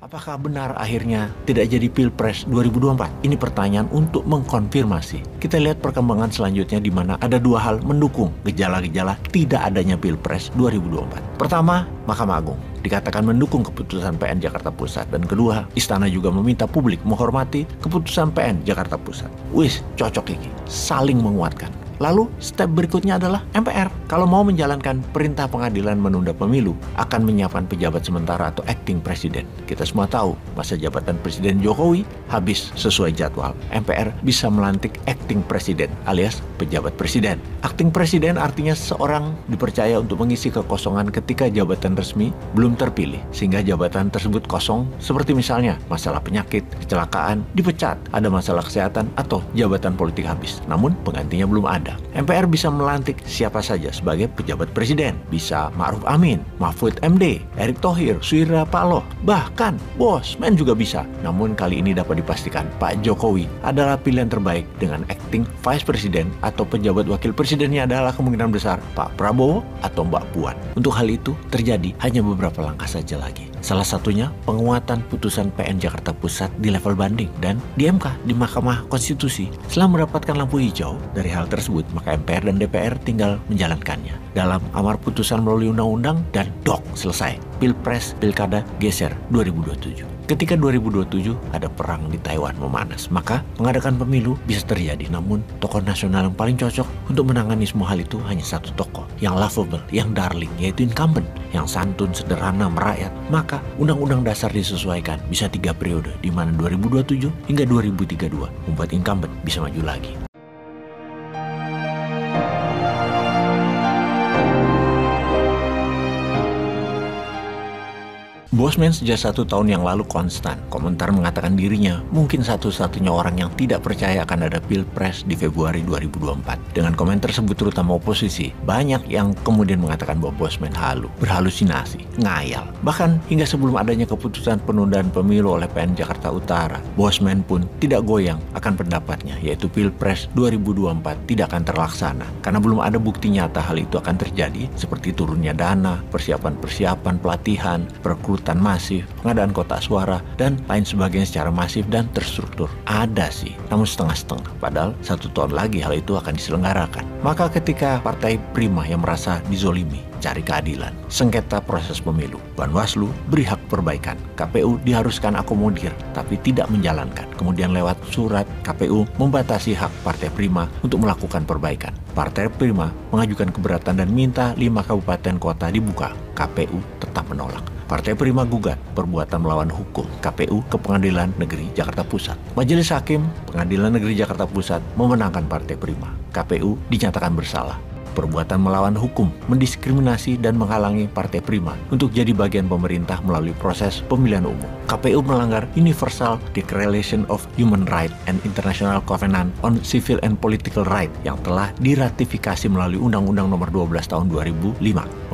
Apakah benar akhirnya tidak jadi Pilpres 2024? Ini pertanyaan untuk mengkonfirmasi. Kita lihat perkembangan selanjutnya di mana ada dua hal mendukung gejala-gejala tidak adanya Pilpres 2024. Pertama, Mahkamah Agung dikatakan mendukung keputusan PN Jakarta Pusat. Dan kedua, Istana juga meminta publik menghormati keputusan PN Jakarta Pusat. Wis, cocok ini. Saling menguatkan. Lalu step berikutnya adalah MPR. Kalau mau menjalankan perintah pengadilan menunda pemilu, akan menyiapkan pejabat sementara atau acting presiden. Kita semua tahu masa jabatan Presiden Jokowi habis sesuai jadwal. MPR bisa melantik acting presiden alias pejabat presiden. Acting presiden artinya seorang dipercaya untuk mengisi kekosongan ketika jabatan resmi belum terpilih, sehingga jabatan tersebut kosong seperti misalnya masalah penyakit, kecelakaan, dipecat, ada masalah kesehatan, atau jabatan politik habis. Namun penggantinya belum ada. MPR bisa melantik siapa saja sebagai pejabat presiden. Bisa Ma'ruf Amin, Mahfud MD, Erick Thohir, Surya Paloh, bahkan Bosman juga bisa. Namun kali ini dapat dipastikan Pak Jokowi adalah pilihan terbaik dengan acting vice president atau pejabat wakil presidennya adalah kemungkinan besar Pak Prabowo atau Mbak Puan. Untuk hal itu terjadi hanya beberapa langkah saja lagi. Salah satunya penguatan putusan PN Jakarta Pusat di level banding dan di MK di Mahkamah Konstitusi. Setelah mendapatkan lampu hijau dari hal tersebut, maka MPR dan DPR tinggal menjalankannya. Dalam amar putusan melalui undang-undang dan dok selesai. Pilpres Pilkada geser 2027. Ketika 2027 ada perang di Taiwan memanas, maka mengadakan pemilu bisa terjadi. Namun tokoh nasional yang paling cocok untuk menangani semua hal itu hanya satu tokoh, yang lovable, yang darling, yaitu incumbent, yang santun, sederhana, merakyat. Maka undang-undang dasar disesuaikan bisa 3 periode, di mana 2027 hingga 2032 membuat incumbent bisa maju lagi. Bosman sejak 1 tahun yang lalu konstan. Komentar mengatakan dirinya mungkin satu-satunya orang yang tidak percaya akan ada Pilpres di Februari 2024. Dengan komentar tersebut terutama oposisi, banyak yang kemudian mengatakan bahwa Bosman halu, berhalusinasi, ngayal. Bahkan hingga sebelum adanya keputusan penundaan pemilu oleh PN Jakarta Utara, Bosman pun tidak goyang akan pendapatnya, yaitu Pilpres 2024 tidak akan terlaksana. Karena belum ada bukti nyata hal itu akan terjadi, seperti turunnya dana, persiapan-persiapan pelatihan, perekrutan masif, pengadaan kotak suara, dan lain sebagainya secara masif dan terstruktur. Ada sih, namun setengah-setengah. Padahal 1 tahun lagi hal itu akan diselenggarakan. Maka ketika Partai Prima yang merasa dizolimi, cari keadilan, sengketa proses pemilu, Bawaslu beri hak perbaikan, KPU diharuskan akomodir tapi tidak menjalankan. Kemudian lewat surat KPU membatasi hak Partai Prima untuk melakukan perbaikan. Partai Prima mengajukan keberatan dan minta 5 kabupaten kota dibuka. KPU tetap menolak. Partai Prima gugat perbuatan melawan hukum KPU ke Pengadilan Negeri Jakarta Pusat. Majelis Hakim Pengadilan Negeri Jakarta Pusat memenangkan Partai Prima. KPU dinyatakan bersalah. Perbuatan melawan hukum, mendiskriminasi dan menghalangi Partai Prima untuk jadi bagian pemerintah melalui proses pemilihan umum. KPU melanggar Universal Declaration of Human Rights and International Covenant on Civil and Political Rights yang telah diratifikasi melalui Undang-Undang Nomor 12 Tahun 2005.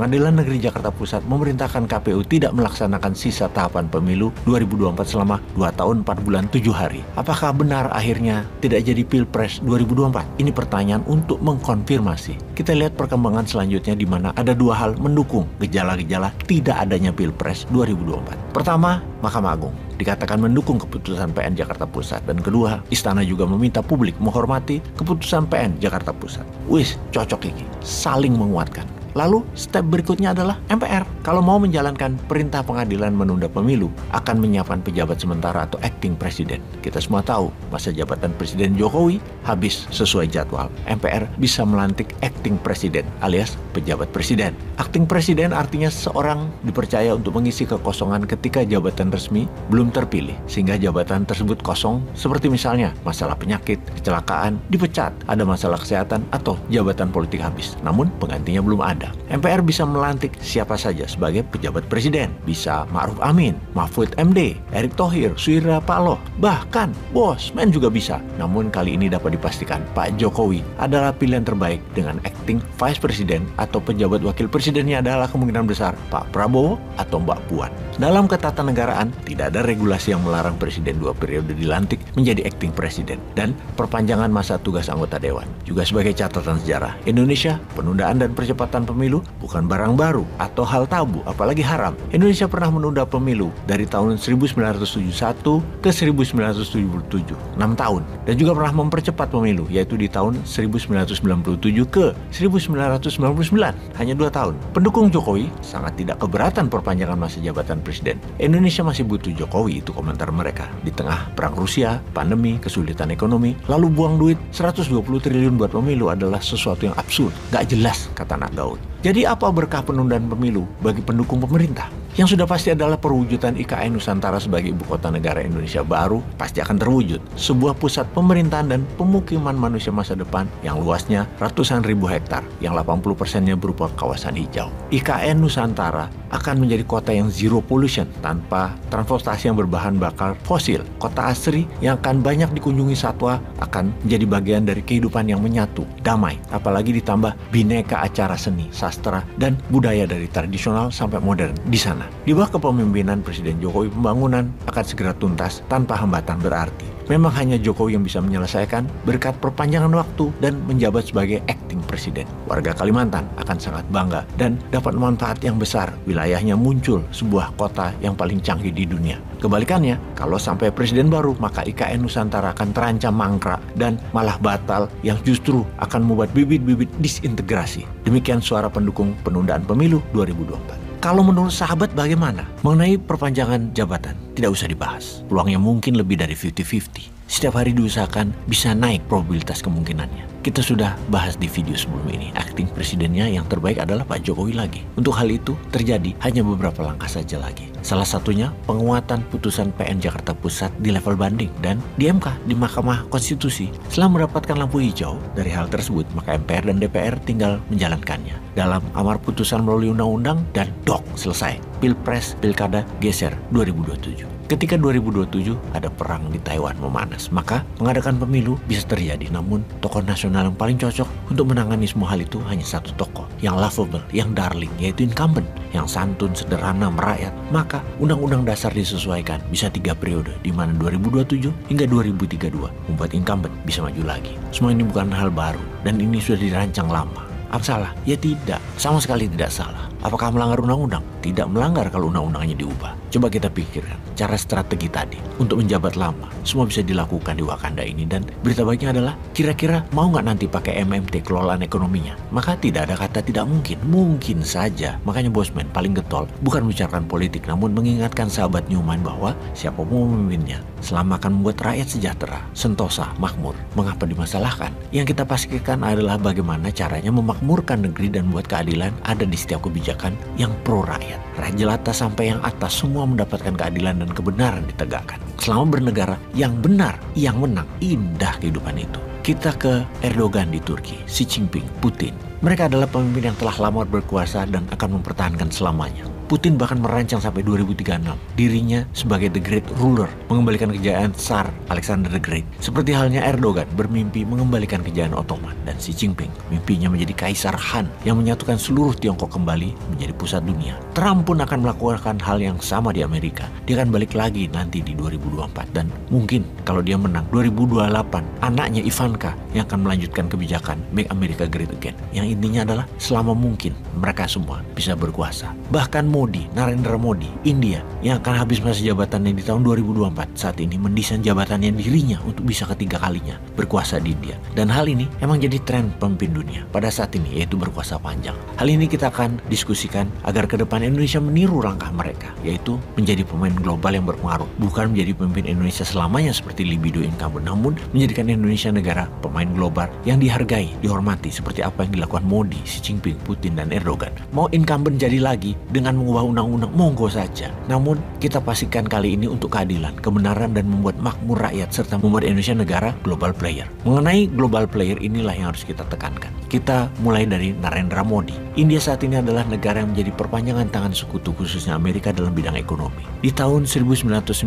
Pengadilan Negeri Jakarta Pusat memerintahkan KPU tidak melaksanakan sisa tahapan pemilu 2024 selama 2 tahun 4 bulan 7 hari. Apakah benar akhirnya tidak jadi Pilpres 2024? Ini pertanyaan untuk mengkonfirmasi. Kita lihat perkembangan selanjutnya di mana ada dua hal mendukung gejala-gejala tidak adanya Pilpres 2024. Pertama, Mahkamah Agung dikatakan mendukung keputusan PN Jakarta Pusat. Dan kedua, Istana juga meminta publik menghormati keputusan PN Jakarta Pusat. Wis, cocok ini. Saling menguatkan. Lalu step berikutnya adalah MPR. Kalau mau menjalankan perintah pengadilan menunda pemilu, akan menyiapkan pejabat sementara atau acting presiden. Kita semua tahu masa jabatan Presiden Jokowi habis sesuai jadwal. MPR bisa melantik acting presiden alias pejabat presiden. Acting presiden artinya seorang dipercaya untuk mengisi kekosongan ketika jabatan resmi belum terpilih, sehingga jabatan tersebut kosong seperti misalnya masalah penyakit, kecelakaan, dipecat, ada masalah kesehatan, atau jabatan politik habis. Namun penggantinya belum ada. MPR bisa melantik siapa saja sebagai pejabat presiden. Bisa Ma'ruf Amin, Mahfud MD, Erick Thohir, Surya Paloh, bahkan Bosman juga bisa. Namun kali ini dapat dipastikan Pak Jokowi adalah pilihan terbaik dengan acting vice president atau pejabat wakil presidennya adalah kemungkinan besar Pak Prabowo atau Mbak Puan. Dalam ketatanegaraan, tidak ada regulasi yang melarang presiden 2 periode dilantik menjadi acting presiden dan perpanjangan masa tugas anggota dewan. Juga sebagai catatan sejarah, Indonesia, penundaan dan percepatan pemilu bukan barang baru atau hal tabu, apalagi haram. Indonesia pernah menunda pemilu dari tahun 1971 ke 1977, 6 tahun. Dan juga pernah mempercepat pemilu, yaitu di tahun 1997 ke 1999, hanya 2 tahun. Pendukung Jokowi sangat tidak keberatan perpanjangan masa jabatan presiden. Indonesia masih butuh Jokowi, itu komentar mereka. Di tengah perang Rusia, pandemi, kesulitan ekonomi, lalu buang duit 120 triliun buat pemilu adalah sesuatu yang absurd, gak jelas, kata anak gaul. Jadi apa berkah penundaan pemilu bagi pendukung pemerintah? Yang sudah pasti adalah perwujudan IKN Nusantara sebagai ibu kota negara Indonesia baru pasti akan terwujud. Sebuah pusat pemerintahan dan pemukiman manusia masa depan yang luasnya ratusan ribu hektar, yang 80%-nya berupa kawasan hijau. IKN Nusantara akan menjadi kota yang zero pollution tanpa transportasi yang berbahan bakar fosil. Kota asri yang akan banyak dikunjungi satwa akan menjadi bagian dari kehidupan yang menyatu, damai, apalagi ditambah bineka acara seni, sastra, dan budaya dari tradisional sampai modern di sana. Di bawah kepemimpinan Presiden Jokowi, pembangunan akan segera tuntas tanpa hambatan berarti. Memang hanya Jokowi yang bisa menyelesaikan berkat perpanjangan waktu dan menjabat sebagai acting presiden. Warga Kalimantan akan sangat bangga dan dapat manfaat yang besar. Wilayahnya muncul sebuah kota yang paling canggih di dunia. Kebalikannya, kalau sampai presiden baru, maka IKN Nusantara akan terancam mangkrak dan malah batal, yang justru akan membuat bibit-bibit disintegrasi. Demikian suara pendukung penundaan pemilu 2024. Kalau menurut sahabat bagaimana? Mengenai perpanjangan jabatan, tidak usah dibahas. Peluangnya mungkin lebih dari 50-50. Setiap hari diusahakan bisa naik probabilitas kemungkinannya. Kita sudah bahas di video sebelum ini, akting presidennya yang terbaik adalah Pak Jokowi lagi. Untuk hal itu terjadi hanya beberapa langkah saja lagi. Salah satunya penguatan putusan PN Jakarta Pusat di level banding dan di MK, di Mahkamah Konstitusi. Setelah mendapatkan lampu hijau dari hal tersebut, maka MPR dan DPR tinggal menjalankannya. Dalam amar putusan melalui undang-undang dan dok, selesai. Pilpres, Pilkada, geser 2027. Ketika 2027 ada perang di Taiwan memanas, maka mengadakan pemilu bisa terjadi. Namun tokoh nasional yang paling cocok untuk menangani semua hal itu hanya satu tokoh, yang lovable, yang darling, yaitu incumbent, yang santun, sederhana, merakyat. Maka undang-undang dasar disesuaikan, bisa 3 periode, di mana 2027 hingga 2032 membuat incumbent bisa maju lagi. Semua ini bukan hal baru, dan ini sudah dirancang lama. Apa salah? Ya tidak, sama sekali tidak salah. Apakah melanggar undang-undang? Tidak melanggar kalau undang-undangnya diubah. Coba kita pikirkan cara strategi tadi untuk menjabat lama. Semua bisa dilakukan di Wakanda ini, dan berita baiknya adalah kira-kira mau nggak nanti pakai MMT kelolaan ekonominya? Maka tidak ada kata tidak mungkin. Mungkin saja. Makanya Bosman paling getol bukan membicarakan politik, namun mengingatkan sahabat Newman bahwa siapapun memimpinnya selama akan membuat rakyat sejahtera, sentosa, makmur. Mengapa dimasalahkan? Yang kita pastikan adalah bagaimana caranya memakmurkan negeri dan membuat keadilan ada di setiap kebijakan yang pro rakyat. Rakyat jelata sampai yang atas semua mendapatkan keadilan dan kebenaran ditegakkan. Selama bernegara yang benar, yang menang, indah kehidupan itu. Kita ke Erdogan di Turki, Xi Jinping, Putin. Mereka adalah pemimpin yang telah lama berkuasa dan akan mempertahankan selamanya. Putin bahkan merancang sampai 2036 dirinya sebagai the great ruler, mengembalikan kejayaan Tsar Alexander the Great. Seperti halnya Erdogan bermimpi mengembalikan kejayaan Ottoman, dan Xi Jinping mimpinya menjadi Kaisar Han yang menyatukan seluruh Tiongkok kembali menjadi pusat dunia. Trump pun akan melakukan hal yang sama di Amerika. Dia akan balik lagi nanti di 2024, dan mungkin kalau dia menang 2028 anaknya Ivanka yang akan melanjutkan kebijakan Make America Great Again, yang intinya adalah selama mungkin mereka semua bisa berkuasa. Bahkan Narendra Modi, India, yang akan habis masa jabatannya di tahun 2024, saat ini mendesain jabatannya dirinya untuk bisa ketiga kalinya berkuasa di India. Dan hal ini emang jadi tren pemimpin dunia pada saat ini, yaitu berkuasa panjang. Hal ini kita akan diskusikan agar ke depan Indonesia meniru langkah mereka, yaitu menjadi pemain global yang berpengaruh, bukan menjadi pemimpin Indonesia selamanya seperti libido incumbent, namun menjadikan Indonesia negara pemain global yang dihargai, dihormati, seperti apa yang dilakukan Modi, Xi Jinping, Putin, dan Erdogan. Mau incumbent jadi lagi dengan mengubah undang-undang, monggo saja. Namun kita pastikan kali ini untuk keadilan, kebenaran, dan membuat makmur rakyat serta membuat Indonesia negara global player. Mengenai global player inilah yang harus kita tekankan. Kita mulai dari Narendra Modi. India saat ini adalah negara yang menjadi perpanjangan tangan sekutu khususnya Amerika dalam bidang ekonomi. Di tahun 1995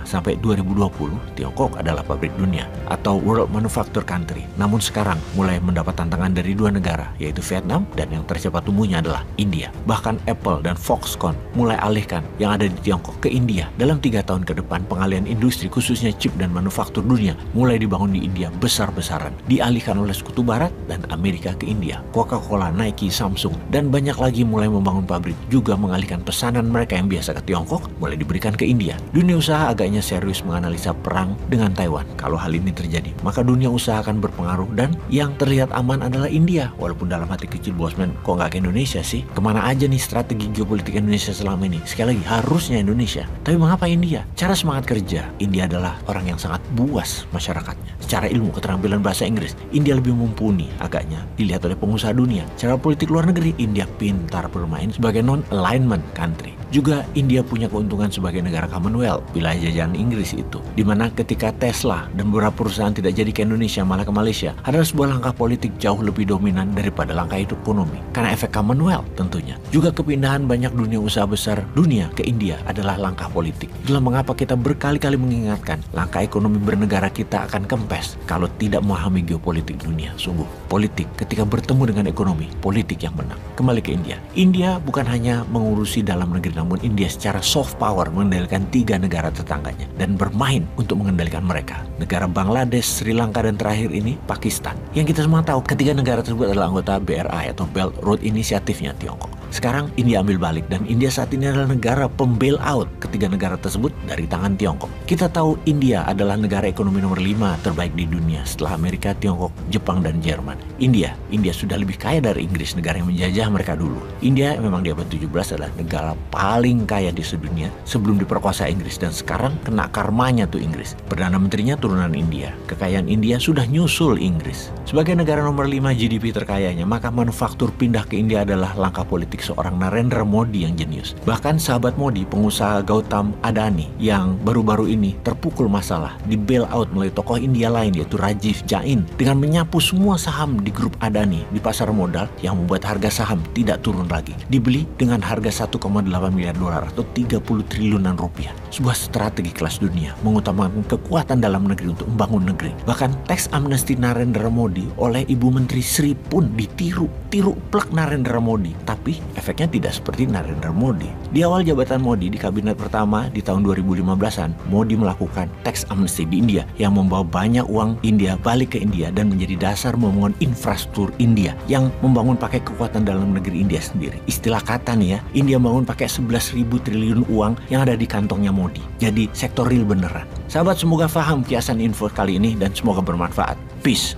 sampai 2020, Tiongkok adalah pabrik dunia atau World Manufacture Country. Namun sekarang mulai mendapat tantangan dari dua negara, yaitu Vietnam dan yang tercepat tumbuhnya adalah India. Bahkan Apple dan Fox Foxconn mulai alihkan yang ada di Tiongkok ke India. Dalam 3 tahun ke depan, pengalihan industri khususnya chip dan manufaktur dunia mulai dibangun di India besar-besaran, dialihkan oleh Sekutu Barat dan Amerika ke India. Coca-Cola, Nike, Samsung, dan banyak lagi mulai membangun pabrik, juga mengalihkan pesanan mereka yang biasa ke Tiongkok mulai diberikan ke India. Dunia usaha agaknya serius menganalisa perang dengan Taiwan. Kalau hal ini terjadi, maka dunia usaha akan berpengaruh dan yang terlihat aman adalah India. Walaupun dalam hati kecil Bosman, kok nggak ke Indonesia sih? Kemana aja nih strategi geopolitik Indonesia selama ini? Sekali lagi, harusnya Indonesia. Tapi mengapa India? Cara semangat kerja, India adalah orang yang sangat buas masyarakatnya. Secara ilmu, keterampilan bahasa Inggris, India lebih mumpuni agaknya dilihat oleh pengusaha dunia. Cara politik luar negeri, India pintar bermain sebagai non-alignment country. Juga India punya keuntungan sebagai negara Commonwealth, wilayah jajahan Inggris itu, di mana ketika Tesla dan beberapa perusahaan tidak jadi ke Indonesia malah ke Malaysia, adalah sebuah langkah politik jauh lebih dominan daripada langkah ekonomi, karena efek Commonwealth tentunya. Juga kepindahan banyak dunia usaha besar dunia ke India adalah langkah politik. Itulah mengapa kita berkali-kali mengingatkan langkah ekonomi bernegara kita akan kempes kalau tidak memahami geopolitik dunia. Sungguh, politik ketika bertemu dengan ekonomi, politik yang menang. Kembali ke India. India bukan hanya mengurusi dalam negeri, namun India secara soft power mengendalikan 3 negara tetangganya dan bermain untuk mengendalikan mereka. Negara Bangladesh, Sri Lanka, dan terakhir ini Pakistan. Yang kita semua tahu, ketiga negara tersebut adalah anggota BRI atau Belt Road Initiative-nya Tiongkok. Sekarang India ambil balik dan India saat ini adalah negara pembailout ketiga negara tersebut dari tangan Tiongkok. Kita tahu India adalah negara ekonomi nomor 5 terbaik di dunia setelah Amerika, Tiongkok, Jepang, dan Jerman. India sudah lebih kaya dari Inggris, negara yang menjajah mereka dulu. India memang di abad 17 adalah negara paling kaya di sedunia sebelum diperkosa Inggris, dan sekarang kena karmanya tuh Inggris. Perdana Menterinya turunan India. Kekayaan India sudah nyusul Inggris. Sebagai negara nomor 5 GDP terkayanya, maka manufaktur pindah ke India adalah langkah politik seorang Narendra Modi yang jenius. Bahkan sahabat Modi, pengusaha Gautam Adani, yang baru-baru ini terpukul masalah, di bail out melalui tokoh India lain yaitu Rajiv Jain dengan menyapu semua saham di grup Adani di pasar modal yang membuat harga saham tidak turun lagi. Dibeli dengan harga 1,8 miliar dolar atau 30 triliunan rupiah. Sebuah strategi kelas dunia mengutamakan kekuatan dalam negeri untuk membangun negeri. Bahkan teks amnesti Narendra Modi oleh Ibu Menteri Sri pun ditiru plek Narendra Modi, tapi efeknya tidak seperti Narendra Modi. Di awal jabatan Modi di kabinet pertama di tahun 2015-an, Modi melakukan teks amnesti di India yang membawa banyak uang India balik ke India dan menjadi dasar membangun infrastruktur India yang membangun pakai kekuatan dalam negeri India sendiri. Istilah kata nih ya, India bangun pakai 11.000 triliun uang yang ada di kantongnya Modi. Jadi sektor real beneran. Sahabat, semoga paham kiasan info kali ini dan semoga bermanfaat. Peace.